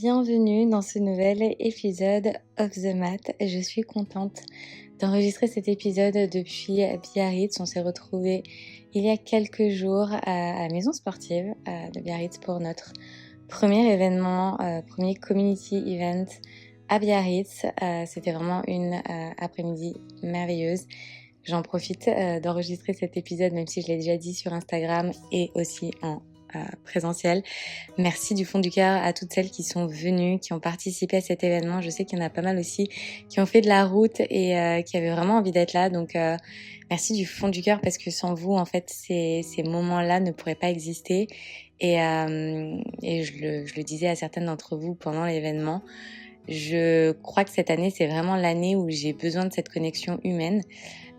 bienvenue dans ce nouvel épisode of the Mat. Je suis contente d'enregistrer cet épisode depuis Biarritz. On s'est retrouvés il y a quelques jours à la maison sportive de Biarritz pour notre premier événement, premier community event à Biarritz. C'était vraiment une après-midi merveilleuse. J'en profite d'enregistrer cet épisode, même si je l'ai déjà dit sur Instagram et aussi en présentiel. Merci du fond du cœur à toutes celles qui sont venues, qui ont participé à cet événement. Je sais qu'il y en a pas mal aussi qui ont fait de la route et qui avaient vraiment envie d'être là. Donc merci du fond du cœur parce que sans vous, en fait, ces moments-là ne pourraient pas exister. Et je le disais à certaines d'entre vous pendant l'événement, je crois que cette année, c'est vraiment l'année où j'ai besoin de cette connexion humaine.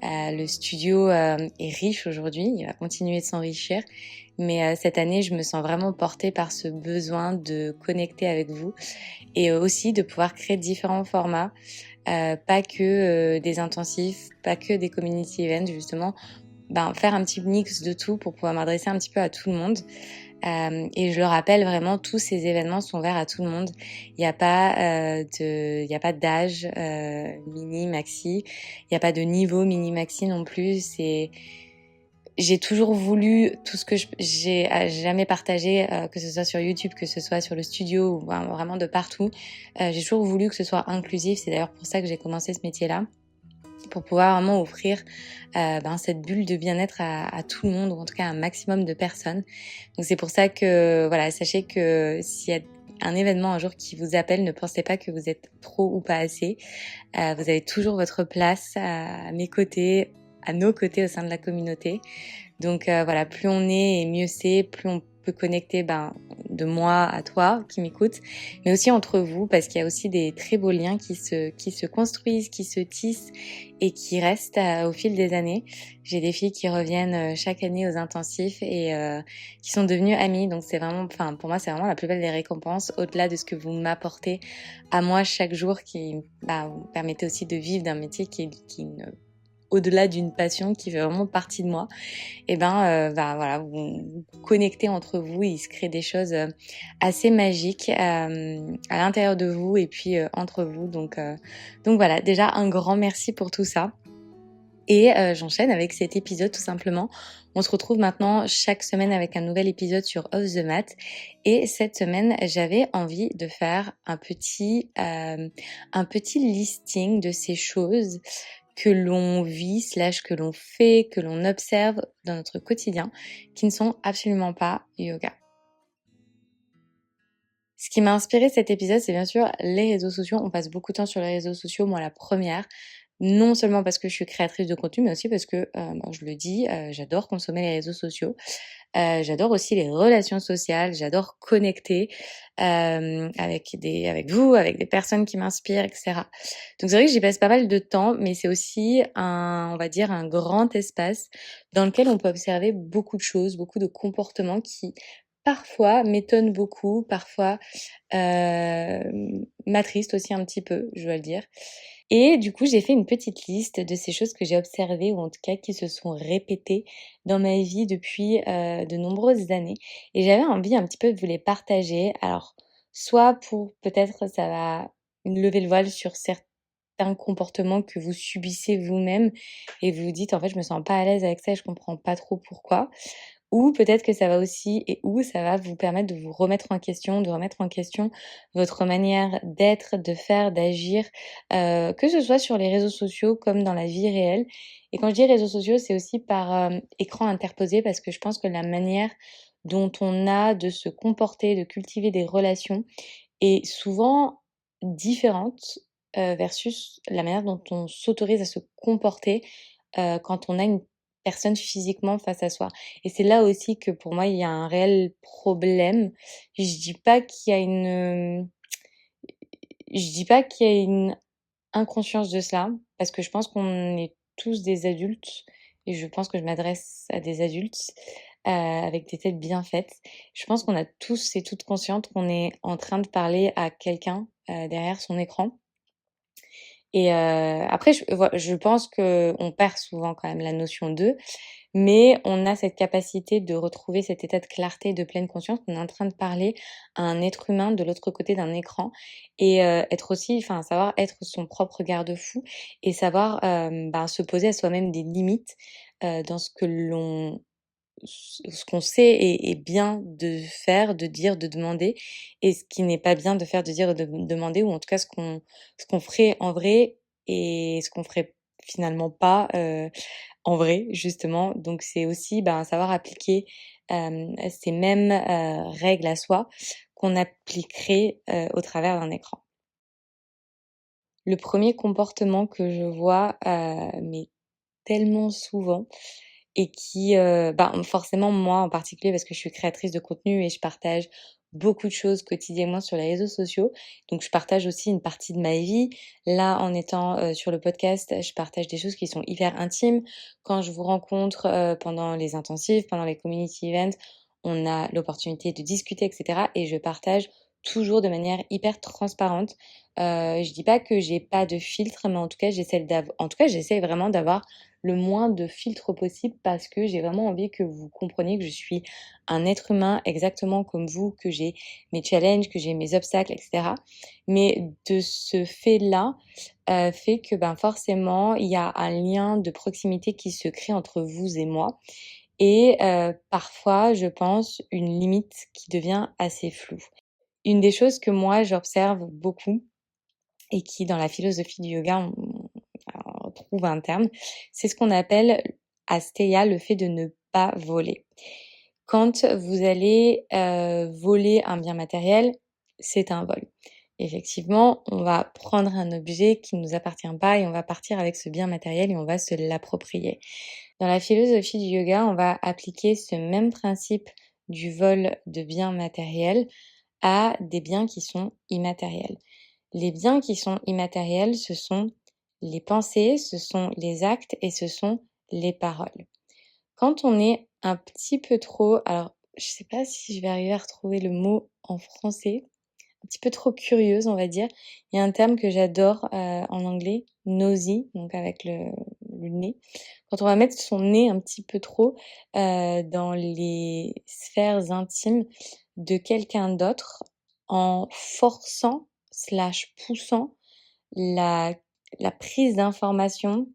Le studio est riche aujourd'hui, il va continuer de s'enrichir. Mais cette année, je me sens vraiment portée par ce besoin de connecter avec vous et aussi de pouvoir créer différents formats, pas que des intensifs, pas que des community events, justement, faire un petit mix de tout pour pouvoir m'adresser un petit peu à tout le monde. Et je le rappelle vraiment, tous ces événements sont ouverts à tout le monde. Il n'y a pas d'âge mini maxi, il n'y a pas de niveau mini maxi non plus. J'ai toujours voulu tout ce que j'ai jamais partagé, que ce soit sur YouTube, que ce soit sur le studio, ou vraiment de partout. J'ai toujours voulu que ce soit inclusif. C'est d'ailleurs pour ça que j'ai commencé ce métier-là, pour pouvoir vraiment offrir cette bulle de bien-être à tout le monde, ou en tout cas à un maximum de personnes. Donc c'est pour ça que voilà, sachez que s'il y a un événement un jour qui vous appelle, ne pensez pas que vous êtes trop ou pas assez. Vous avez toujours votre place à mes côtés, à nos côtés au sein de la communauté. Donc voilà, plus on est et mieux c'est, plus on peut connecter de moi à toi qui m'écoutes, mais aussi entre vous, parce qu'il y a aussi des très beaux liens qui se construisent, qui se tissent et qui restent au fil des années. J'ai des filles qui reviennent chaque année aux intensifs et qui sont devenues amies, donc c'est vraiment, pour moi c'est vraiment la plus belle des récompenses, au-delà de ce que vous m'apportez à moi chaque jour, qui vous permettez aussi de vivre d'un métier qui au-delà d'une passion qui fait vraiment partie de moi. Et voilà, vous connectez entre vous et il se crée des choses assez magiques à l'intérieur de vous et puis entre vous. Donc voilà, déjà un grand merci pour tout ça. Et j'enchaîne avec cet épisode tout simplement. On se retrouve maintenant chaque semaine avec un nouvel épisode sur Off the Mat. Et cette semaine, j'avais envie de faire un petit listing de ces choses que l'on vit, que l'on fait, que l'on observe dans notre quotidien, qui ne sont absolument pas yoga. Ce qui m'a inspiré cet épisode, c'est bien sûr les réseaux sociaux. On passe beaucoup de temps sur les réseaux sociaux, moi la première. Non seulement parce que je suis créatrice de contenu, mais aussi parce que, je le dis, j'adore consommer les réseaux sociaux. J'adore aussi les relations sociales, j'adore connecter avec vous, avec des personnes qui m'inspirent, etc. Donc c'est vrai que j'y passe pas mal de temps, mais c'est aussi on va dire, un grand espace dans lequel on peut observer beaucoup de choses, beaucoup de comportements qui parfois m'étonnent beaucoup, parfois m'attristent aussi un petit peu, je dois le dire. Et du coup, j'ai fait une petite liste de ces choses que j'ai observées ou en tout cas qui se sont répétées dans ma vie depuis de nombreuses années. Et j'avais envie un petit peu de vous les partager. Alors, soit pour peut-être ça va lever le voile sur certains comportements que vous subissez vous-même et vous vous dites en fait je me sens pas à l'aise avec ça et je comprends pas trop pourquoi. Ou peut-être que ça va aussi ça va vous permettre de vous remettre en question, de remettre en question votre manière d'être, de faire, d'agir, que ce soit sur les réseaux sociaux comme dans la vie réelle. Et quand je dis réseaux sociaux, c'est aussi par, écran interposé parce que je pense que la manière dont on a de se comporter, de cultiver des relations est souvent différente, versus la manière dont on s'autorise à se comporter, quand on a une personne physiquement face à soi. Et c'est là aussi que pour moi, il y a un réel problème. Je dis pas qu'il y a je dis pas qu'il y a une inconscience de cela, parce que je pense qu'on est tous des adultes et je pense que je m'adresse à des adultes, avec des têtes bien faites. Je pense qu'on a tous et toutes conscientes qu'on est en train de parler à quelqu'un, derrière son écran Et après je pense qu'on perd souvent quand même la notion d'eux, mais on a cette capacité de retrouver cet état de clarté, de pleine conscience qu'on est en train de parler à un être humain de l'autre côté d'un écran et être aussi savoir être son propre garde-fou et savoir, se poser à soi-même des limites, dans ce qu'on sait est bien de faire, de dire, de demander et ce qui n'est pas bien de faire, de dire, de demander ou en tout cas ce qu'on ferait en vrai et ce qu'on ferait finalement pas, en vrai justement. Donc c'est aussi, savoir appliquer, ces mêmes, règles à soi qu'on appliquerait, au travers d'un écran. Le premier comportement que je vois, mais tellement souvent et qui, forcément moi en particulier parce que je suis créatrice de contenu et je partage beaucoup de choses quotidiennement sur les réseaux sociaux. Donc je partage aussi une partie de ma vie. Là, en étant, sur le podcast, je partage des choses qui sont hyper intimes. Quand je vous rencontre, pendant les intensifs, pendant les community events, on a l'opportunité de discuter et cetera et je partage toujours de manière hyper transparente. Je dis pas que j'ai pas de filtre, mais en tout cas, j'essaie vraiment d'avoir le moins de filtres possible parce que j'ai vraiment envie que vous compreniez que je suis un être humain exactement comme vous, que j'ai mes challenges, que j'ai mes obstacles, et cetera. Mais de ce fait-là, fait que, forcément, il y a un lien de proximité qui se crée entre vous et moi et parfois, je pense, une limite qui devient assez floue. Une des choses que moi j'observe beaucoup et qui dans la philosophie du yoga, on trouve un terme, c'est ce qu'on appelle asteya, le fait de ne pas voler. Quand vous allez, voler un bien matériel, c'est un vol. Effectivement, on va prendre un objet qui ne nous appartient pas et on va partir avec ce bien matériel et on va se l'approprier. Dans la philosophie du yoga, on va appliquer ce même principe du vol de biens matériels à des biens qui sont immatériels. Les biens qui sont immatériels, ce sont les pensées, ce sont les actes et ce sont les paroles. Quand on est un petit peu trop, alors je sais pas si je vais arriver à retrouver le mot en français, un petit peu trop curieuse, on va dire. Il y a un terme que j'adore en anglais, nosy, donc avec le nez. Quand on va mettre son nez un petit peu trop dans les sphères intimes de quelqu'un d'autre en forçant slash poussant la, la prise d'information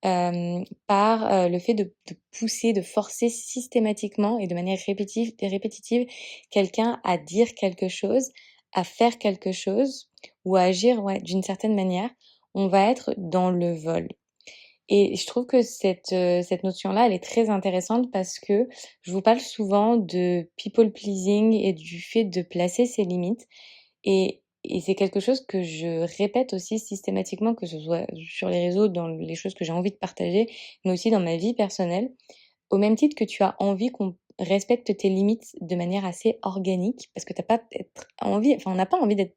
par le fait de pousser, de forcer systématiquement et de manière répétitive quelqu'un à dire quelque chose, à faire quelque chose ou à agir ouais, d'une certaine manière, on va être dans le vol. Et je trouve que cette notion-là, elle est très intéressante parce que je vous parle souvent de people pleasing et du fait de placer ses limites. Et c'est quelque chose que je répète aussi systématiquement, que ce soit sur les réseaux, dans les choses que j'ai envie de partager, mais aussi dans ma vie personnelle. Au même titre que tu as envie qu'on respecte tes limites de manière assez organique, parce que t'as pas être envie, on n'a pas envie d'être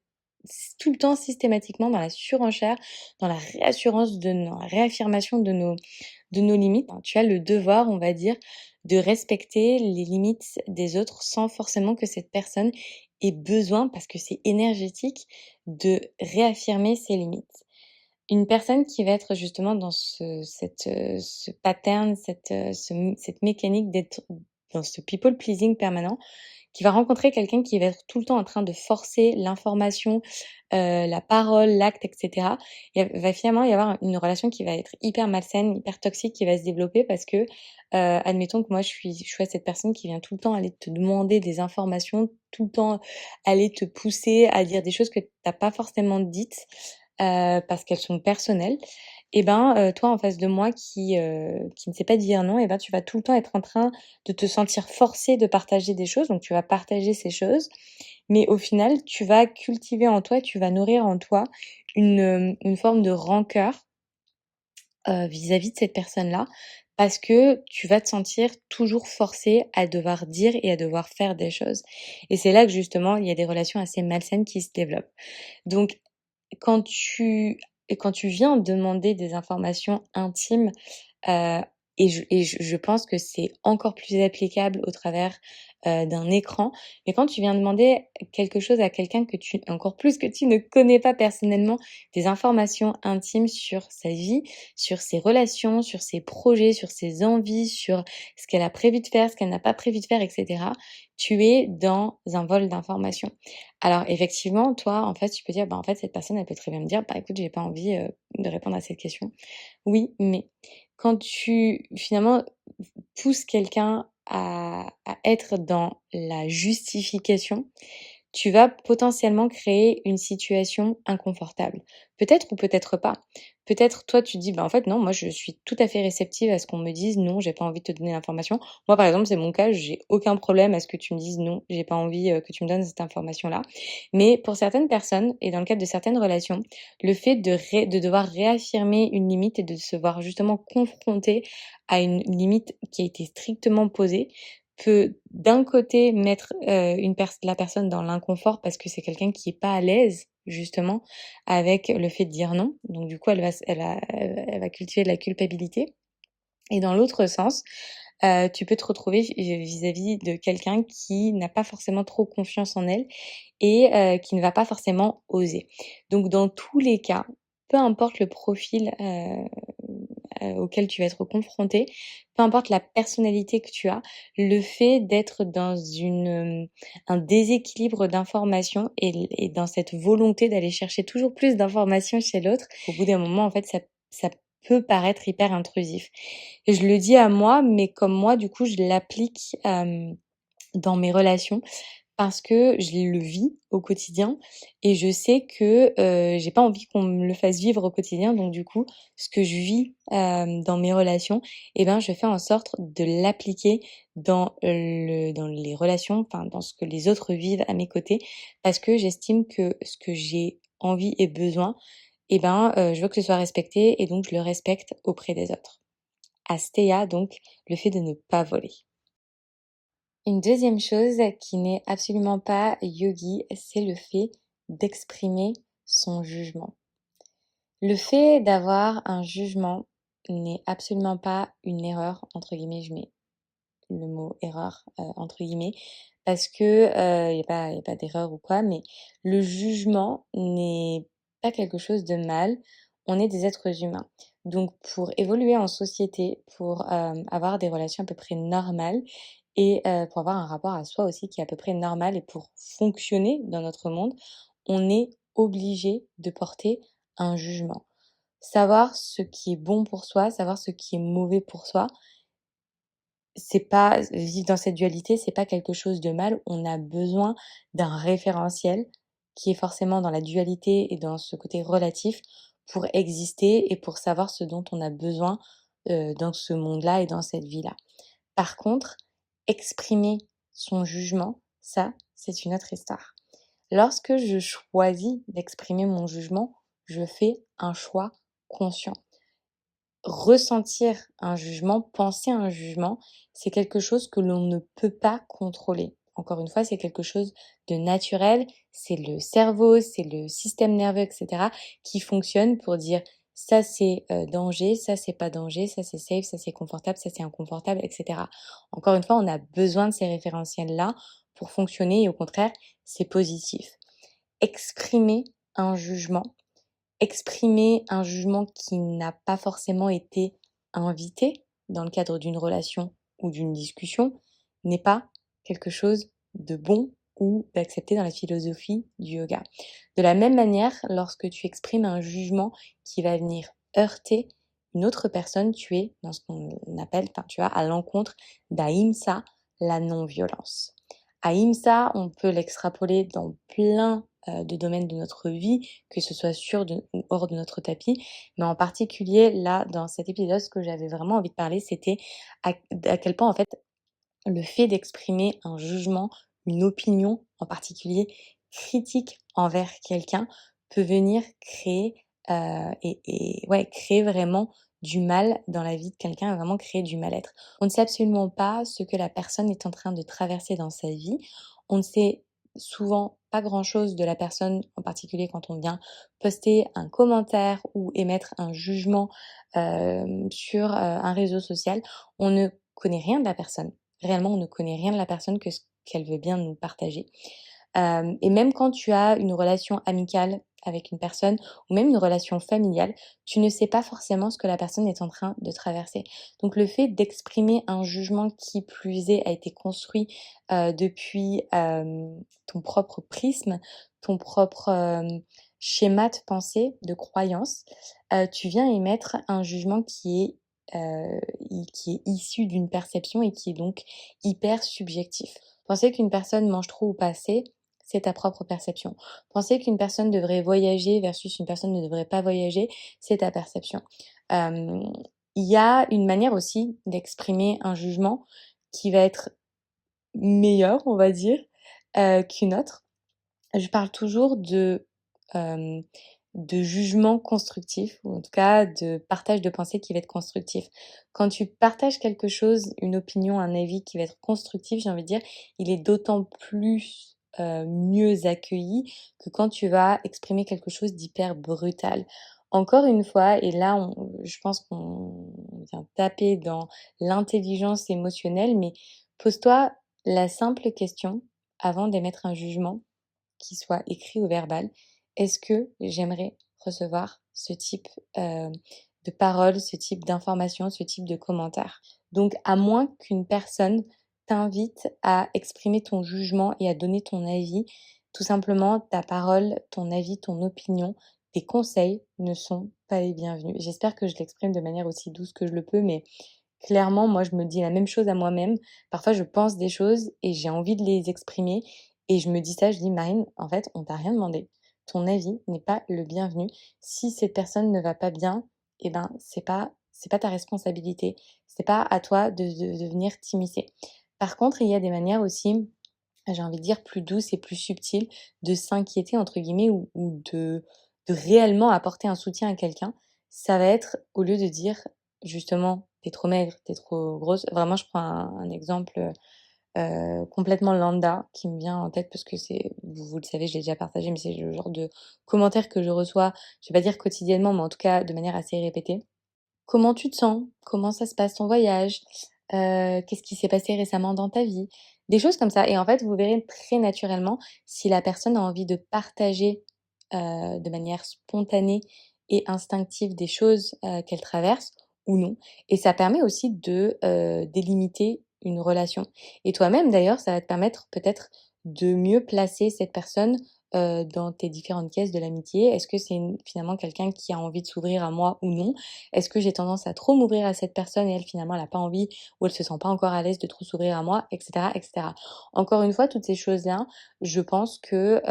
tout le temps systématiquement dans la surenchère, dans la réassurance dans la réaffirmation de nos limites. Tu as le devoir, on va dire, de respecter les limites des autres sans forcément que cette personne ait besoin, parce que c'est énergétique, de réaffirmer ses limites. Une personne qui va être justement dans ce pattern, cette mécanique d'être dans ce people pleasing permanent, qui va rencontrer quelqu'un qui va être tout le temps en train de forcer l'information, la parole, l'acte et cetera. Il va finalement y avoir une relation qui va être hyper malsaine, hyper toxique, qui va se développer parce que, admettons que moi je suis cette personne qui vient tout le temps aller te demander des informations, tout le temps aller te pousser à dire des choses que tu as pas forcément dites, parce qu'elles sont personnelles et toi en face de moi qui ne sait pas dire non et tu vas tout le temps être en train de te sentir forcé de partager des choses, donc tu vas partager ces choses, mais au final, tu vas cultiver en toi, tu vas nourrir en toi une forme de rancœur, vis-à-vis de cette personne-là, parce que tu vas te sentir toujours forcé à devoir dire et à devoir faire des choses et c'est là que justement, il y a des relations assez malsaines qui se développent. Donc quand tu viens demander des informations intimes, heu et je pense que c'est encore plus applicable au travers, d'un écran. Mais quand tu viens demander quelque chose à quelqu'un que tu encore plus que tu ne connais pas personnellement, des informations intimes sur sa vie, sur ses relations, sur ses projets, sur ses envies, sur ce qu'elle a prévu de faire, ce qu'elle n'a pas prévu de faire, et cetera, tu es dans un vol d'informations. Alors effectivement, toi, en fait, tu peux dire: «Bah, en fait, cette personne, elle peut très bien me dire: "Bah, écoute, j'ai pas envie, de répondre à cette question"». Oui, mais quand tu finalement pousses quelqu'un à être dans la justification, tu vas potentiellement créer une situation inconfortable. Peut-être ou peut-être pas. Peut-être toi tu te dis: «Bah, en fait non, moi je suis tout à fait réceptive à ce qu'on me dise: "Non, j'ai pas envie de te donner l'information"». Moi par exemple, c'est mon cas, j'ai aucun problème à ce que tu me dises: «Non, j'ai pas envie, que tu me donnes cette information-là». Mais pour certaines personnes et dans le cadre de certaines relations, le fait de devoir réaffirmer une limite et de se voir justement confronté à une limite qui a été strictement posée, peut d'un côté mettre, la personne dans l'inconfort parce que c'est quelqu'un qui est pas à l'aise justement avec le fait de dire non. Donc du coup, elle va cultiver de la culpabilité et dans l'autre sens, tu peux te retrouver vis-à-vis de quelqu'un qui n'a pas forcément trop confiance en elle et qui ne va pas forcément oser. Donc dans tous les cas, peu importe le profil, auquel tu vas être confronté, peu importe la personnalité que tu as, le fait d'être dans un déséquilibre d'informations et dans cette volonté d'aller chercher toujours plus d'informations chez l'autre, au bout d'un moment, en fait, ça peut paraître hyper intrusif. Et je le dis à moi, mais comme moi, du coup, je l'applique, dans mes relations parce que je le vis au quotidien et je sais que, j'ai pas envie qu'on me le fasse vivre au quotidien. Donc du coup, ce que je vis, dans mes relations et ben, je fais en sorte de l'appliquer dans les relations, enfin dans ce que les autres vivent à mes côtés. Parce que j'estime que ce que j'ai envie et besoin et ben, je veux que ce soit respecté et donc je le respecte auprès des autres. Astéa donc, le fait de ne pas voler. Une deuxième chose qui n'est absolument pas yogi, c'est le fait d'exprimer son jugement. Le fait d'avoir un jugement n'est absolument pas une «erreur» entre guillemets, je mets le mot «erreur» entre guillemets, parce que, il y a pas d'erreur ou quoi, mais le jugement n'est pas quelque chose de mal. On est des êtres humains. Donc pour évoluer en société, pour, avoir des relations à peu près normales et pour avoir un rapport à soi aussi qui est à peu près normal et pour fonctionner dans notre monde, on est obligé de porter un jugement. Savoir ce qui est bon pour soi, savoir ce qui est mauvais pour soi, c'est pas vivre dans cette dualité, c'est pas quelque chose de mal. On a besoin d'un référentiel qui est forcément dans la dualité et dans ce côté relatif pour exister et pour savoir ce dont on a besoin, dans ce monde-là et dans cette vie-là. Par contre, exprimer son jugement, ça, c'est une autre histoire. Lorsque je choisis d'exprimer mon jugement, je fais un choix conscient. Ressentir un jugement, penser un jugement, c'est quelque chose que l'on ne peut pas contrôler. Encore une fois, c'est quelque chose de naturel, c'est le cerveau, c'est le système nerveux, et cetera, qui fonctionne pour dire: «Ça c'est, danger, ça c'est pas danger, ça c'est safe, ça c'est confortable, ça c'est inconfortable», et cetera. Encore une fois, on a besoin de ces référentiels-là pour fonctionner et au contraire, c'est positif. Exprimer un jugement, exprimer un jugement qui n'a pas forcément été invité dans le cadre d'une relation ou d'une discussion n'est pas quelque chose de bon ou d'accepté dans la philosophie du yoga. De la même manière, lorsque tu exprimes un jugement qui va venir heurter une autre personne, tu es dans ce qu'on appelle, enfin tu vois, à l'encontre d'Ahimsa, la non-violence. Ahimsa, on peut l'extrapoler dans plein de domaines de notre vie, que ce soit sur ou hors de notre tapis. Mais en particulier, là, dans cet épisode, ce que j'avais vraiment envie de parler, c'était à quel point, en fait, le fait d'exprimer un jugement, une opinion, en particulier critique envers quelqu'un, peut venir créer, et ouais, créer vraiment du mal dans la vie de quelqu'un, et vraiment créer du mal-être. On ne sait absolument pas ce que la personne est en train de traverser dans sa vie. On ne sait souvent pas grand-chose de la personne, en particulier quand on vient poster un commentaire ou émettre un jugement, sur, un réseau social. On ne connaît rien de la personne. Réellement, on ne connaît rien de la personne que qu'elle veut bien nous partager. Et même quand tu as une relation amicale avec une personne ou même une relation familiale, tu ne sais pas forcément ce que la personne est en train de traverser. Donc le fait d'exprimer un jugement qui plus est a été construit, depuis, ton propre prisme, ton propre, schéma de pensée, de croyance, tu viens émettre un jugement qui est issu d'une perception et qui est donc hyper subjectif. Penser qu'une personne mange trop ou pas assez, c'est ta propre perception. Penser qu'une personne devrait voyager versus une personne ne devrait pas voyager, c'est ta perception. Hem, il y a une manière aussi d'exprimer un jugement qui va être meilleure, on va dire, qu'une autre. Je parle toujours hem, de jugement constructif ou en tout cas de partage de pensée qui va être constructif. Quand tu partages quelque chose, une opinion, un avis qui va être constructif, j'ai envie de dire, il est d'autant plus, mieux accueilli que quand tu vas exprimer quelque chose d'hyper brutal. Encore une fois et là je pense qu'on vient taper dans l'intelligence émotionnelle, mais pose-toi la simple question avant d'émettre un jugement qu'il soit écrit ou verbal. Est-ce que j'aimerais recevoir ce type, de paroles, ce type d'informations, ce type de commentaires? Donc à moins qu'une personne t'invite à exprimer ton jugement et à donner ton avis, tout simplement ta parole, ton avis, ton opinion, tes conseils ne sont pas les bienvenus. J'espère que je l'exprime de manière aussi douce que je le peux, mais clairement, moi, je me dis la même chose à moi-même. Parfois, je pense des choses et j'ai envie de les exprimer et je me dis ça, je dis: «Marine, en fait, on t'a rien demandé. Ton avis n'est pas le bienvenu. Si cette personne ne va pas bien, eh ben, c'est pas ta responsabilité. C'est pas à toi de venir t'immiscer». Par contre, il y a des manières aussi, j'ai envie de dire plus douces et plus subtiles de «s'inquiéter» entre guillemets ou de réellement apporter un soutien à quelqu'un. Ça va être au lieu de dire justement: «Tu es trop maigre, tu es trop grosse». Vraiment, je prends un exemple, complètement lambda qui me vient en tête parce que vous le savez, je l'ai déjà partagé, mais c'est le genre de commentaires que je reçois, je vais pas dire quotidiennement, mais en tout cas de manière assez répétée. Comment tu te sens? Comment ça se passe ton voyage? Qu'est-ce qui s'est passé récemment dans ta vie? Des choses comme ça et en fait, vous verrez très naturellement si la personne a envie de partager, de manière spontanée et instinctive des choses, qu'elle traverse ou non et ça permet aussi de, délimiter une relation et toi-même d'ailleurs, ça va te permettre peut-être de mieux placer cette personne, dans tes différentes caisses de l'amitié. Est-ce que c'est finalement quelqu'un qui a envie de s'ouvrir à moi ou non? Est-ce que j'ai tendance à trop m'ouvrir à cette personne et elle finalement elle a pas envie ou elle se sent pas encore à l'aise de trop s'ouvrir à moi et cetera et cetera. Encore une fois, toutes ces choses-là, je pense que,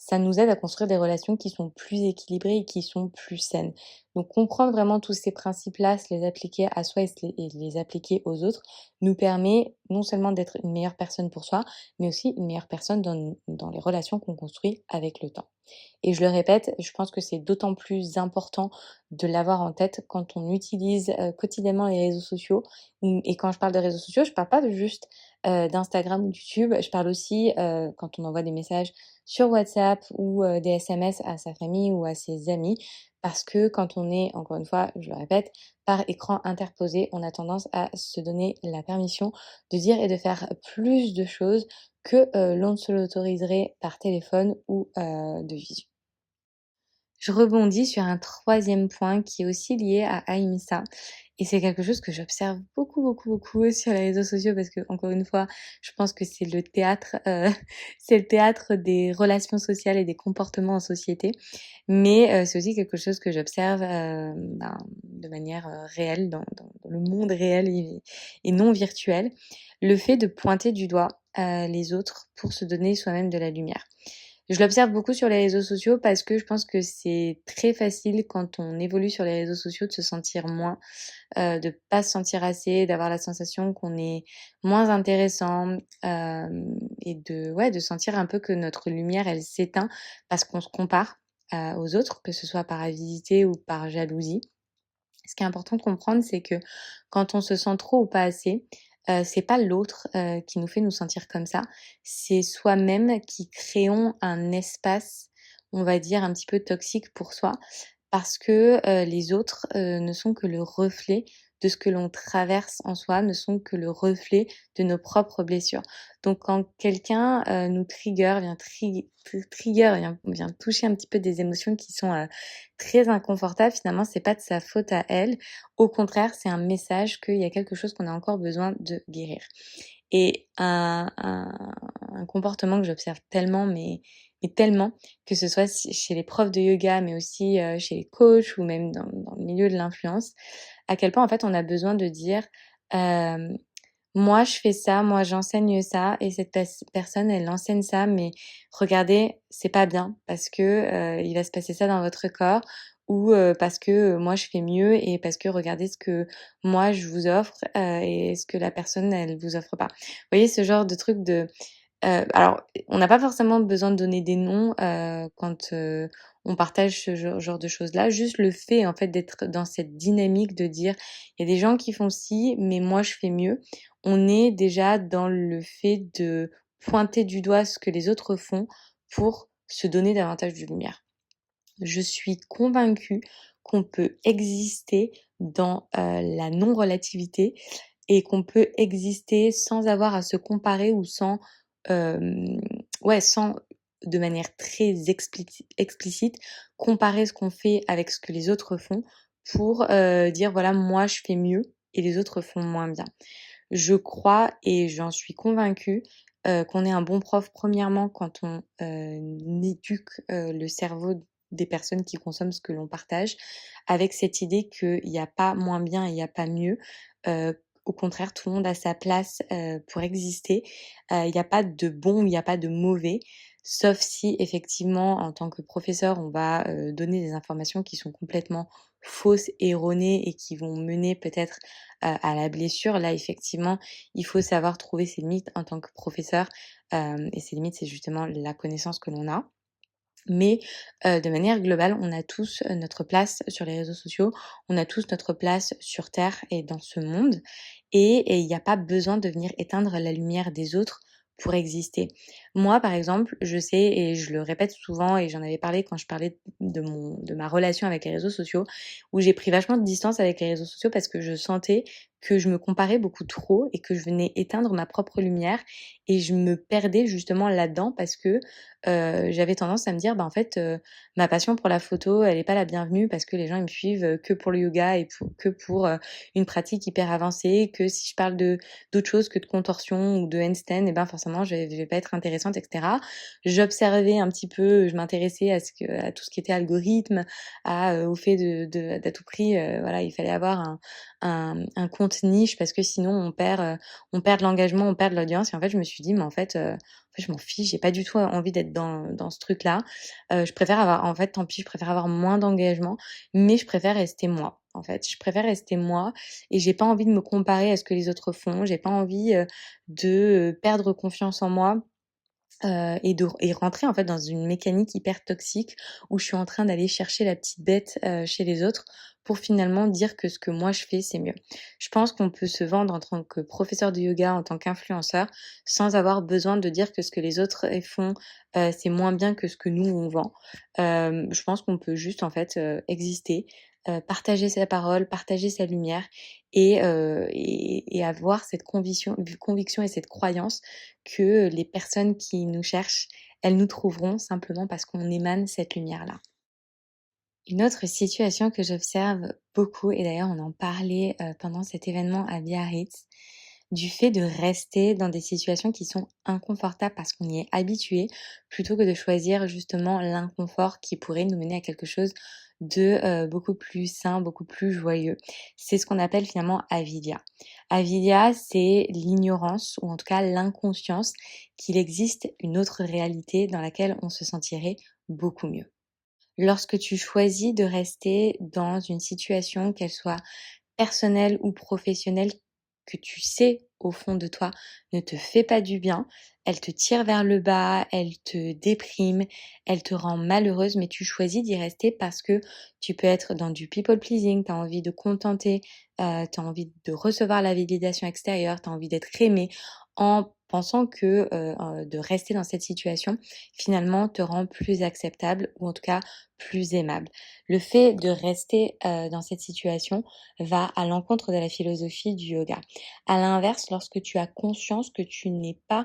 ça nous aide à construire des relations qui sont plus équilibrées et qui sont plus saines. Donc comprendre vraiment tous ces principes-là, se les appliquer à soi et les appliquer aux autres, nous permet non seulement d'être une meilleure personne pour soi, mais aussi une meilleure personne dans les relations qu'on construit avec le temps. Et je le répète, je pense que c'est d'autant plus important de l'avoir en tête quand on utilise, quotidiennement les réseaux sociaux. Et quand je parle de réseaux sociaux, je parle pas de juste, d'Instagram ou de YouTube, je parle aussi, quand on envoie des messages sur WhatsApp ou, des SMS à sa famille ou à ses amis. Parce que quand on est, encore une fois, je le répète, par écran interposé, on a tendance à se donner la permission de dire et de faire plus de choses que, l'on ne se l'autoriserait par téléphone ou, de visu. Je rebondis sur un troisième point qui est aussi lié à Aïmissa et c'est quelque chose que j'observe beaucoup, beaucoup, beaucoup sur les réseaux sociaux parce que encore une fois, je pense que c'est le théâtre, c'est le théâtre des relations sociales et des comportements en société. Mais, c'est aussi quelque chose que j'observe, ben, de manière, réelle dans le monde réel et non virtuel. Le fait de pointer du doigt, les autres pour se donner soi-même de la lumière. Je l'observe beaucoup sur les réseaux sociaux parce que je pense que c'est très facile quand on évolue sur les réseaux sociaux de se sentir moins, de pas se sentir assez, d'avoir la sensation qu'on est moins intéressant, et de sentir un peu que notre lumière, elle s'éteint parce qu'on se compare, aux autres, que ce soit par avidité ou par jalousie. Ce qui est important de comprendre, c'est que quand on se sent trop ou pas assez, c'est pas l'autre, qui nous fait nous sentir comme ça. C'est soi-même qui créons un espace, on va dire, un petit peu toxique pour soi parce que, les autres, ne sont que le reflet de ce que l'on traverse en soi ne sont que le reflet de nos propres blessures. Donc quand quelqu'un nous trigger, vient toucher un petit peu des émotions qui sont très inconfortables, finalement c'est pas de sa faute à elle. Au contraire, c'est un message qu'il y a quelque chose qu'on a encore besoin de guérir. Et un comportement que j'observe tellement, mais tellement, que ce soit chez les profs de yoga, mais aussi chez les coachs ou même dans le milieu de l'influence, à quel point en fait on a besoin de dire moi je fais ça, moi j'enseigne ça et cette personne elle enseigne ça, mais regardez, c'est pas bien parce que il va se passer ça dans votre corps ou parce que moi je fais mieux et parce que regardez ce que moi je vous offre et ce que la personne elle vous offre pas. Vous voyez ce genre de truc de alors, on n'a pas forcément besoin de donner des noms, quand, on partage ce genre de choses-là. Juste le fait, en fait, d'être dans cette dynamique de dire: «Il y a des gens qui font ci, mais moi je fais mieux». On est déjà dans le fait de pointer du doigt ce que les autres font pour se donner davantage de lumière. Je suis convaincue qu'on peut exister dans, la non-relativité et qu'on peut exister sans avoir à se comparer ou sans, hem, ouais, sans de manière très explicite, comparer ce qu'on fait avec ce que les autres font pour, dire: «Voilà, moi je fais mieux et les autres font moins bien». Je crois et j'en suis convaincue, qu'on est un bon prof premièrement quand on, éduque, le cerveau des personnes qui consomment ce que l'on partage, avec cette idée qu'il y a pas moins bien et il y a pas mieux. Au contraire, tout le monde a sa place, pour exister. Il y a pas de bon, il y a pas de mauvais, sauf si effectivement en tant que professeur, on va, donner des informations qui sont complètement fausses, erronées et qui vont mener peut-être à la blessure. Là, effectivement, il faut savoir trouver ses limites en tant que professeur, et ses limites, c'est justement la connaissance que l'on a. Mais, de manière globale, on a tous, notre place sur les réseaux sociaux, on a tous notre place sur terre et dans ce monde et il n'y a pas besoin de venir éteindre la lumière des autres pour exister. Moi, par exemple, je sais et je le répète souvent et j'en avais parlé quand je parlais de ma relation avec les réseaux sociaux, où j'ai pris vachement de distance avec les réseaux sociaux parce que je sentais que je me comparais beaucoup trop et que je venais éteindre ma propre lumière et je me perdais justement là-dedans parce que, j'avais tendance à me dire: «Bah, en fait, ma passion pour la photo, elle est pas la bienvenue parce que les gens ils me suivent, que pour le yoga et pour, une pratique hyper avancée, que si je parle de d'autres choses que de contorsion ou de handstand et ben, forcément je vais pas être intéressante» et cetera. J'observais un petit peu, je m'intéressais à tout ce qui était algorithme, au fait d'à tout prix, voilà, il fallait avoir un compte niche parce que sinon on perd de l'engagement, on perd de l'audience et en fait, je me suis dit: «Mais en fait, je m'en fiche, j'ai pas du tout envie d'être dans ce truc-là. Je préfère avoir en fait, tant pis, je préfère avoir moins d'engagement, mais je préfère rester moi, en fait. Je préfère rester moi et j'ai pas envie de me comparer à ce que les autres font. J'ai pas envie, de, perdre confiance en moi et rentrer en fait dans une mécanique hyper toxique où je suis en train d'aller chercher la petite bête, chez les autres pour finalement dire que ce que moi je fais, c'est mieux. Je pense qu'on peut se vendre en tant que professeur de yoga, en tant qu'influenceur, sans avoir besoin de dire que ce que les autres, font, c'est moins bien que ce que nous on vend. Je pense qu'on peut juste en fait, exister, partager sa parole, partager sa lumière et avoir cette conviction et cette croyance que les personnes qui nous cherchent, elles nous trouveront simplement parce qu'on émane cette lumière-là. Une autre situation que j'observe beaucoup, et d'ailleurs on en parlait pendant cet événement à Biarritz, du fait de rester dans des situations qui sont inconfortables parce qu'on y est habitué, plutôt que de choisir justement l'inconfort qui pourrait nous mener à quelque chose de beaucoup plus sain, beaucoup plus joyeux. C'est ce qu'on appelle finalement avidia. Avidia, c'est l'ignorance, ou en tout cas l'inconscience, qu'il existe une autre réalité dans laquelle on se sentirait beaucoup mieux. Lorsque tu choisis de rester dans une situation, qu'elle soit personnelle ou professionnelle, que tu sais au fond de toi ne te fait pas du bien, elle te tire vers le bas, elle te déprime, elle te rend malheureuse, mais tu choisis d'y rester parce que tu peux être dans du people pleasing, tu as envie de contenter, tu as envie de recevoir la validation extérieure, tu as envie d'être aimé en pensant que, de rester dans cette situation, finalement, te rend plus acceptable ou en tout cas plus aimable. Le fait de rester, dans cette situation va à l'encontre de la philosophie du yoga. À l'inverse, lorsque tu as conscience que tu n'es pas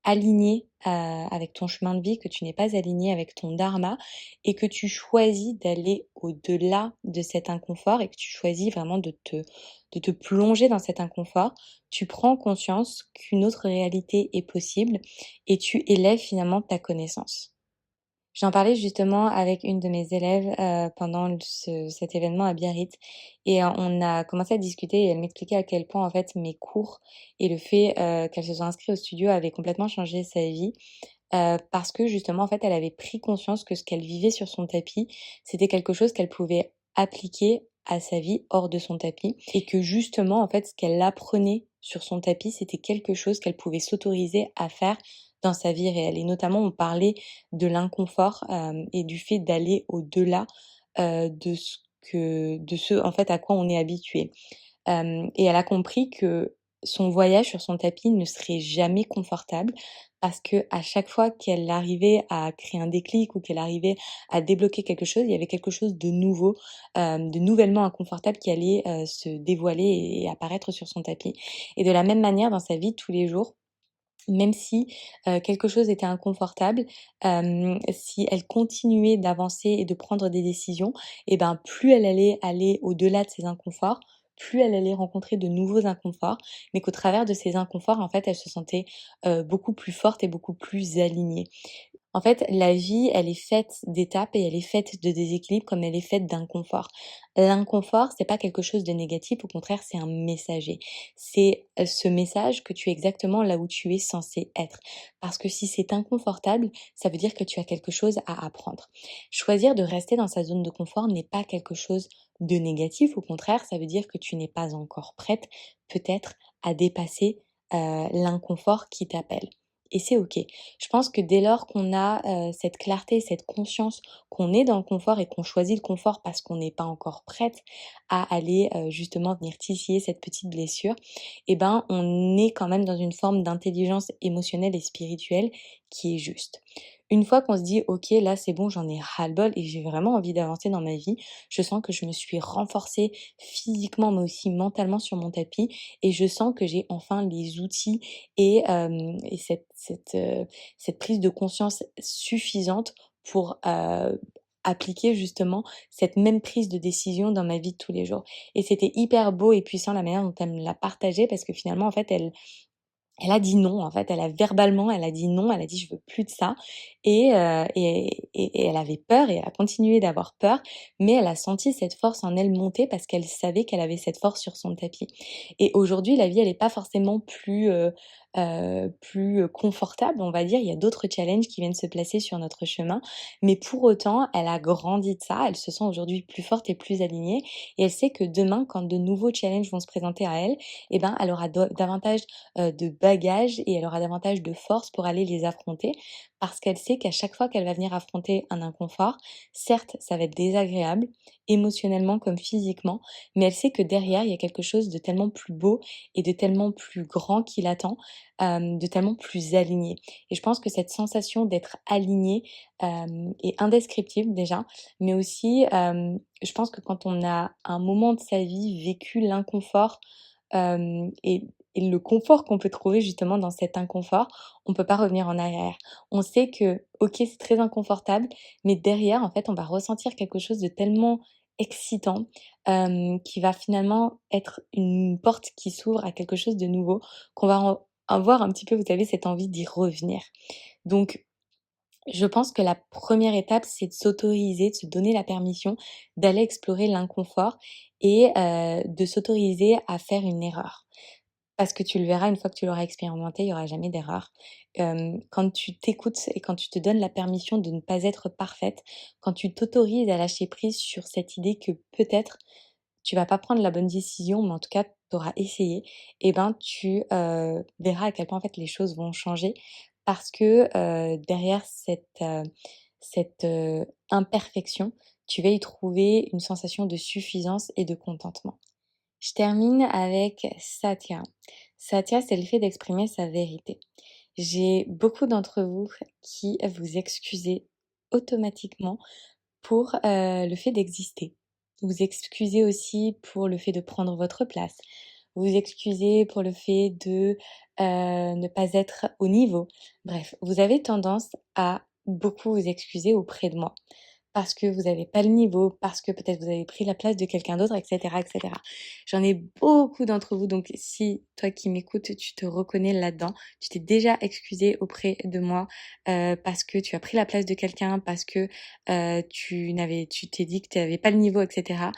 aligné, avec ton chemin de vie, que tu n'es pas aligné avec ton dharma et que tu choisis d'aller au-delà de cet inconfort et que tu choisis vraiment de te plonger dans cet inconfort, tu prends conscience qu'une autre réalité est possible et tu élèves finalement ta connaissance. J'en parlais justement avec une de mes élèves, pendant cet événement à Biarritz et on a commencé à discuter et elle m'expliquait à quel point en fait mes cours et le fait, qu'elle se soit inscrite au studio avait complètement changé sa vie. Parce que justement, en fait, elle avait pris conscience que ce qu'elle vivait sur son tapis, c'était quelque chose qu'elle pouvait appliquer à sa vie hors de son tapis et que justement, en fait, ce qu'elle apprenait sur son tapis, c'était quelque chose qu'elle pouvait s'autoriser à faire dans sa vie réelle et notamment on parlait de l'inconfort, et du fait d'aller au-delà, de ce en fait à quoi on est habitué. Et elle a compris que son voyage sur son tapis ne serait jamais confortable parce que à chaque fois qu'elle arrivait à créer un déclic ou qu'elle arrivait à débloquer quelque chose, il y avait quelque chose de nouveau, de nouvellement inconfortable qui allait, se dévoiler et apparaître sur son tapis. Et de la même manière dans sa vie de tous les jours, même si, quelque chose était inconfortable, si elle continuait d'avancer et de prendre des décisions et ben, plus elle allait aller au-delà de ces inconforts, plus elle allait rencontrer de nouveaux inconforts, mais qu'au travers de ces inconforts, en fait, elle se sentait, beaucoup plus forte et beaucoup plus alignée. En fait, la vie, elle est faite d'étapes et elle est faite de déséquilibres comme elle est faite d'inconfort. L'inconfort, c'est pas quelque chose de négatif, au contraire, c'est un messager. C'est ce message que tu es exactement là où tu es censé être. Parce que si c'est inconfortable, ça veut dire que tu as quelque chose à apprendre. Choisir de rester dans sa zone de confort n'est pas quelque chose de négatif, au contraire, ça veut dire que tu n'es pas encore prête, peut-être, à dépasser l'inconfort qui t'appelle. Et c'est OK. Je pense que dès lors qu'on a, cette clarté, cette conscience qu'on est dans le confort et qu'on choisit le confort parce qu'on n'est pas encore prête à aller, justement venir titiller cette petite blessure, et ben, on est quand même dans une forme d'intelligence émotionnelle et spirituelle qui est juste. Une fois qu'on se dit: «OK, là, c'est bon, j'en ai ras-le-bol et j'ai vraiment envie d'avancer dans ma vie. Je sens que je me suis renforcée physiquement, mais aussi mentalement sur mon tapis et je sens que j'ai enfin les outils et cette prise de conscience suffisante pour, appliquer justement cette même prise de décision dans ma vie de tous les jours. Et c'était hyper beau et puissant la manière dont elle me l'a partagé parce que finalement, en fait, elle a dit non, en fait, elle a verbalement, elle a dit non, elle a dit: «Je veux plus de ça» et elle avait peur et elle a continué d'avoir peur, mais elle a senti cette force en elle monter parce qu'elle savait qu'elle avait cette force sur son tapis. Et aujourd'hui, la vie, elle est pas forcément plus confortable, on va dire. Il y a d'autres challenges qui viennent se placer sur notre chemin, mais pour autant, elle a grandi de ça. Elle se sent aujourd'hui plus forte et plus alignée et elle sait que demain, quand de nouveaux challenges vont se présenter à elle, eh ben, elle aura davantage de bagages et elle aura davantage de force pour aller les affronter parce qu'elle sait qu'à chaque fois qu'elle va venir affronter un inconfort, certes, ça va être désagréable, émotionnellement comme physiquement, mais elle sait que derrière, il y a quelque chose de tellement plus beau et de tellement plus grand qui l'attend, de tellement plus aligné. Et je pense que cette sensation d'être aligné, est indescriptible déjà, mais aussi, je pense que quand on a un moment de sa vie vécu l'inconfort, et le confort qu'on peut trouver justement dans cet inconfort, on peut pas revenir en arrière. On sait que, OK, c'est très inconfortable, mais derrière, en fait, on va ressentir quelque chose de tellement excitant, qui va finalement être une porte qui s'ouvre à quelque chose de nouveau, qu'on va avoir un petit peu, vous savez, cette envie d'y revenir. Donc je pense que la première étape, c'est de s'autoriser, de se donner la permission d'aller explorer l'inconfort et de s'autoriser à faire une erreur. Parce que tu le verras, une fois que tu l'auras expérimenté, il y aura jamais d'erreur. Quand tu t'écoutes et quand tu te donnes la permission de ne pas être parfaite, quand tu t'autorises à lâcher prise sur cette idée que peut-être tu vas pas prendre la bonne décision, mais en tout cas, tu auras essayé, et ben, tu, verras à quel point, en fait, les choses vont changer parce que, derrière cette imperfection, tu vas y trouver une sensation de suffisance et de contentement. Je termine avec Satya. Satya, c'est le fait d'exprimer sa vérité. J'ai beaucoup d'entre vous qui vous excusez automatiquement pour le fait d'exister. Vous excusez aussi pour le fait de prendre votre place. Vous excusez pour le fait de ne pas être au niveau. Bref, vous avez tendance à beaucoup vous excuser auprès de moi parce que vous n'avez pas le niveau, parce que peut-être vous avez pris la place de quelqu'un d'autre, etc., etc. J'en ai beaucoup d'entre vous, donc si toi qui m'écoutes, tu te reconnais là-dedans, tu t'es déjà excusé auprès de moi parce que tu as pris la place de quelqu'un, parce que tu t'es dit que tu n'avais pas le niveau, etc.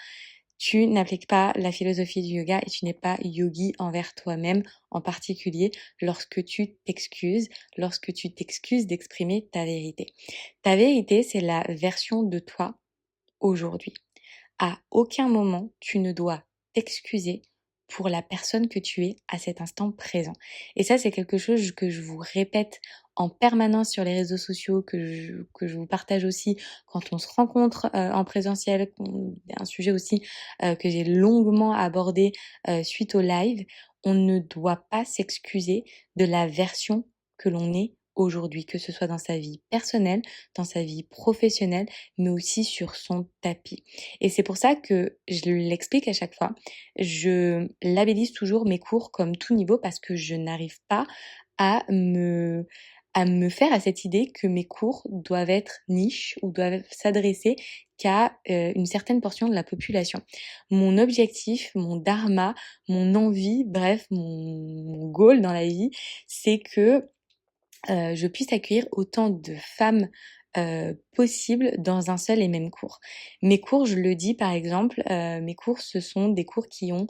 Tu n'appliques pas la philosophie du yoga et tu n'es pas yogi envers toi-même en particulier lorsque tu t'excuses d'exprimer ta vérité. Ta vérité, c'est la version de toi aujourd'hui. À aucun moment, tu ne dois t'excuser pour la personne que tu es à cet instant présent. Et ça, c'est quelque chose que je vous répète en permanence sur les réseaux sociaux, que je vous partage aussi quand on se rencontre en présentiel, un sujet aussi que j'ai longuement abordé suite au live. On ne doit pas s'excuser de la version que l'on est aujourd'hui, que ce soit dans sa vie personnelle, dans sa vie professionnelle, mais aussi sur son tapis. Et c'est pour ça que je l'explique à chaque fois. Je labellise toujours mes cours comme tout niveau parce que je n'arrive pas à me faire à cette idée que mes cours doivent être niches ou doivent s'adresser qu'à une certaine portion de la population. Mon objectif, mon dharma, mon envie, bref, mon goal dans la vie, c'est que je puisse accueillir autant de femmes possible dans un seul et même cours. Mes cours, je le dis par exemple, mes cours, ce sont des cours qui ont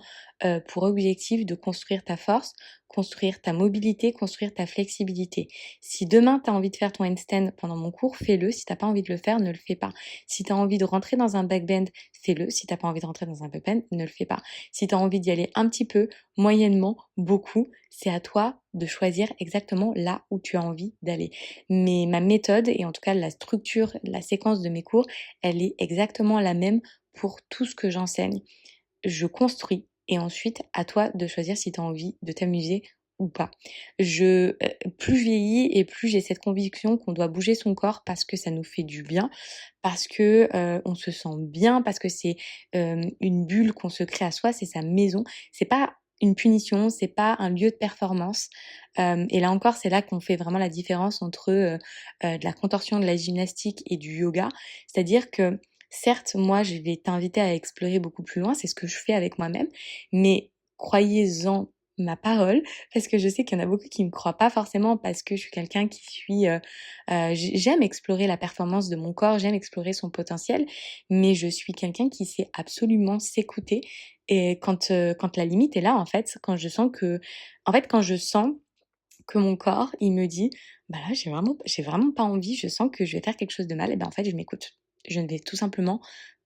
pour objectif de construire ta force, construire ta mobilité, construire ta flexibilité. Si demain tu as envie de faire ton handstand pendant mon cours, fais-le. Si t'as pas envie de le faire, ne le fais pas. Si tu as envie de rentrer dans un backbend, fais-le. Si t'as pas envie de rentrer dans un backbend, ne le fais pas. Si tu as envie d'y aller un petit peu, moyennement, beaucoup, c'est à toi de choisir exactement là où tu as envie d'aller. Mais ma méthode, et en tout cas la structure, la séquence de mes cours, elle est exactement la même pour tout ce que j'enseigne. Je construis et ensuite à toi de choisir si tu as envie de t'amuser ou pas. Plus je vieillis et plus j'ai cette conviction qu'on doit bouger son corps parce que ça nous fait du bien, parce que on se sent bien, parce que c'est une bulle qu'on se crée à soi, c'est sa maison. C'est pas une punition, c'est pas un lieu de performance. Et là encore, c'est là qu'on fait vraiment la différence entre de la contorsion, de la gymnastique et du yoga. C'est-à-dire que certes, moi, je vais t'inviter à explorer beaucoup plus loin, c'est ce que je fais avec moi-même, mais croyez-en ma parole, parce que je sais qu'il y en a beaucoup qui ne me croient pas forcément parce que je suis quelqu'un qui suis... j'aime explorer la performance de mon corps, j'aime explorer son potentiel, mais je suis quelqu'un qui sait absolument s'écouter et quand la limite est là, en fait, quand je sens que mon corps, il me dit: «Bah, là, j'ai vraiment pas envie, je sens que je vais faire quelque chose de mal» et ben, en fait, je m'écoute. Je ne vais tout simplement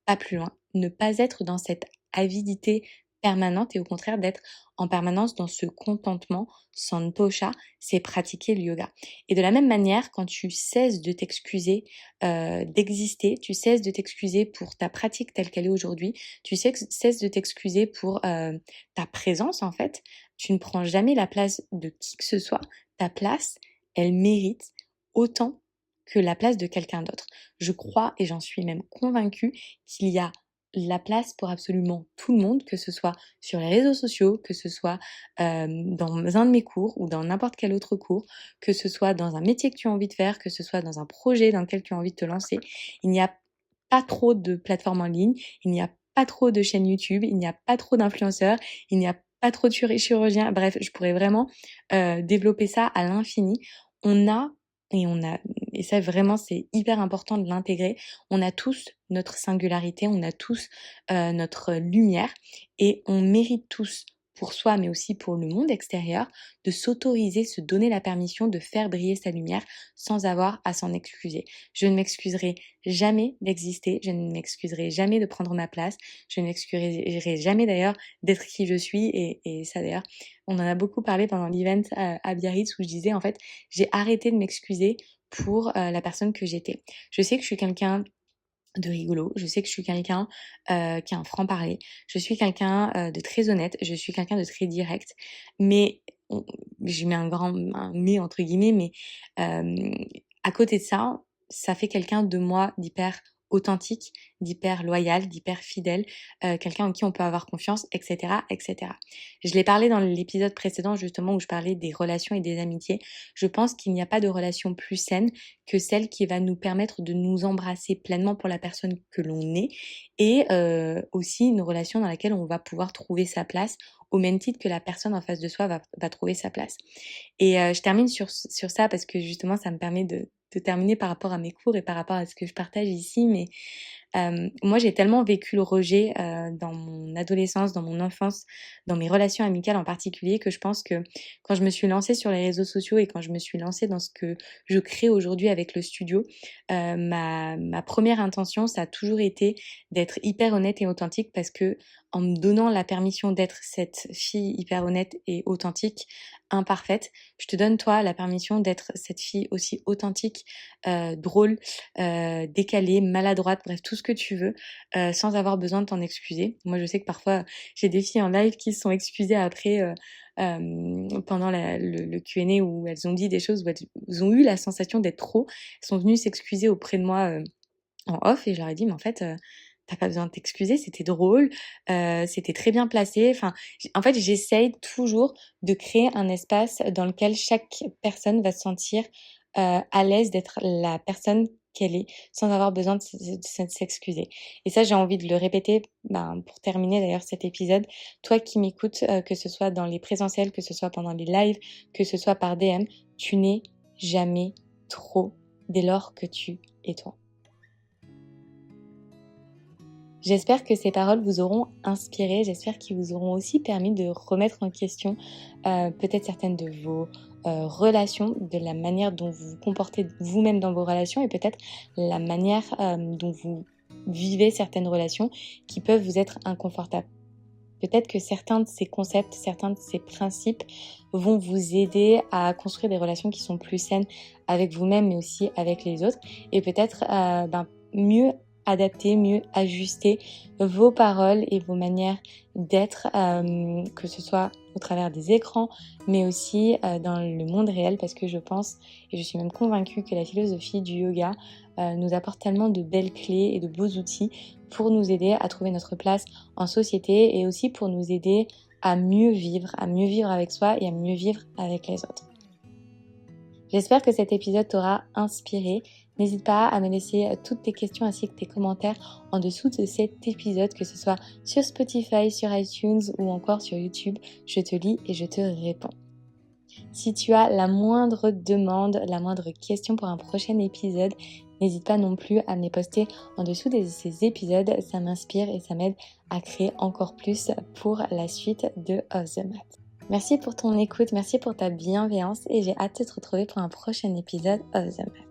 pas plus loin. Ne pas être dans cette avidité permanente et au contraire d'être en permanence dans ce contentement, santosha, c'est pratiquer le yoga. Et de la même manière, quand tu cesses de t'excuser, d'exister, tu cesses de t'excuser pour ta pratique telle qu'elle est aujourd'hui, cesses de t'excuser pour, ta présence en fait, tu ne prends jamais la place de qui que ce soit. Ta place, elle mérite autant que la place de quelqu'un d'autre. Je crois et j'en suis même convaincue qu'il y a la place pour absolument tout le monde, que ce soit sur les réseaux sociaux, que ce soit dans un de mes cours ou dans n'importe quel autre cours, que ce soit dans un métier que tu as envie de faire, que ce soit dans un projet dans lequel tu as envie de te lancer. Il n'y a pas trop de plateformes en ligne, il n'y a pas trop de chaînes YouTube, il n'y a pas trop d'influenceurs, il n'y a pas trop de chirurgiens. Bref, je pourrais vraiment développer ça à l'infini. On a on a et ça vraiment c'est hyper important de l'intégrer. On a tous notre singularité, on a tous notre lumière et on mérite tous pour soi mais aussi pour le monde extérieur de s'autoriser, se donner la permission de faire briller sa lumière sans avoir à s'en excuser. Je ne m'excuserai jamais d'exister, je ne m'excuserai jamais de prendre ma place, je ne m'excuserai jamais d'ailleurs d'être qui je suis et ça d'ailleurs, on en a beaucoup parlé pendant l'event à Biarritz où je disais en fait, j'ai arrêté de m'excuser pour la personne que j'étais. Je sais que je suis quelqu'un de rigolo, je sais que je suis quelqu'un qui a un franc-parler, je suis quelqu'un de très honnête, je suis quelqu'un de très direct, mais je mets un mais entre guillemets, mais à côté de ça, ça fait quelqu'un de moi d'hyper authentique, d'hyper loyal, d'hyper fidèle, quelqu'un en qui on peut avoir confiance, et cetera, et cetera. Je l'ai parlé dans l'épisode précédent justement où je parlais des relations et des amitiés. Je pense qu'il n'y a pas de relation plus saine que celle qui va nous permettre de nous embrasser pleinement pour la personne que l'on est et aussi une relation dans laquelle on va pouvoir trouver sa place au même titre que la personne en face de soi va trouver sa place. Et je termine sur ça parce que justement ça me permet de terminer par rapport à mes cours et par rapport à ce que je partage ici. Mais moi j'ai tellement vécu le rejet dans mon adolescence, dans mon enfance, dans mes relations amicales en particulier, que je pense que quand je me suis lancée sur les réseaux sociaux et quand je me suis lancée dans ce que je crée aujourd'hui avec le studio, ma première intention, ça a toujours été d'être hyper honnête et authentique, parce que en me donnant la permission d'être cette fille hyper honnête et authentique, imparfaite, je te donne toi la permission d'être cette fille aussi authentique, drôle, décalée, maladroite, bref tout ce que tu veux, sans avoir besoin de t'en excuser. Moi je sais que parfois j'ai des filles en live qui se sont excusées après pendant le Q&A, où elles ont dit des choses où elles ont eu la sensation d'être trop. Elles sont venues s'excuser auprès de moi en off, et je leur ai dit mais en fait t'as pas besoin de t'excuser, c'était drôle, c'était très bien placé. Enfin, en fait, j'essaye toujours de créer un espace dans lequel chaque personne va se sentir à l'aise d'être la personne qu'elle est, sans avoir besoin de s'excuser. Et ça, j'ai envie de le répéter, pour terminer d'ailleurs cet épisode. Toi qui m'écoutes, que ce soit dans les présentiels, que ce soit pendant les lives, que ce soit par DM, tu n'es jamais trop dès lors que tu es toi. J'espère que ces paroles vous auront inspiré, j'espère qu'ils vous auront aussi permis de remettre en question peut-être certaines de vos relations, de la manière dont vous vous comportez vous-même dans vos relations, et peut-être la manière dont vous vivez certaines relations qui peuvent vous être inconfortables. Peut-être que certains de ces concepts, certains de ces principes vont vous aider à construire des relations qui sont plus saines avec vous-même, mais aussi avec les autres, et peut-être mieux adapter, mieux ajuster vos paroles et vos manières d'être, que ce soit au travers des écrans, mais aussi dans le monde réel, parce que je pense, et je suis même convaincue, que la philosophie du yoga nous apporte tellement de belles clés et de beaux outils pour nous aider à trouver notre place en société, et aussi pour nous aider à mieux vivre avec soi et à mieux vivre avec les autres. J'espère que cet épisode t'aura inspiré. N'hésite pas à me laisser toutes tes questions ainsi que tes commentaires en dessous de cet épisode, que ce soit sur Spotify, sur iTunes ou encore sur YouTube. Je te lis et je te réponds. Si tu as la moindre demande, la moindre question pour un prochain épisode, n'hésite pas non plus à me les poster en dessous de ces épisodes. Ça m'inspire et ça m'aide à créer encore plus pour la suite de Off the Mat. Merci pour ton écoute, merci pour ta bienveillance, et j'ai hâte de te retrouver pour un prochain épisode of the Mat.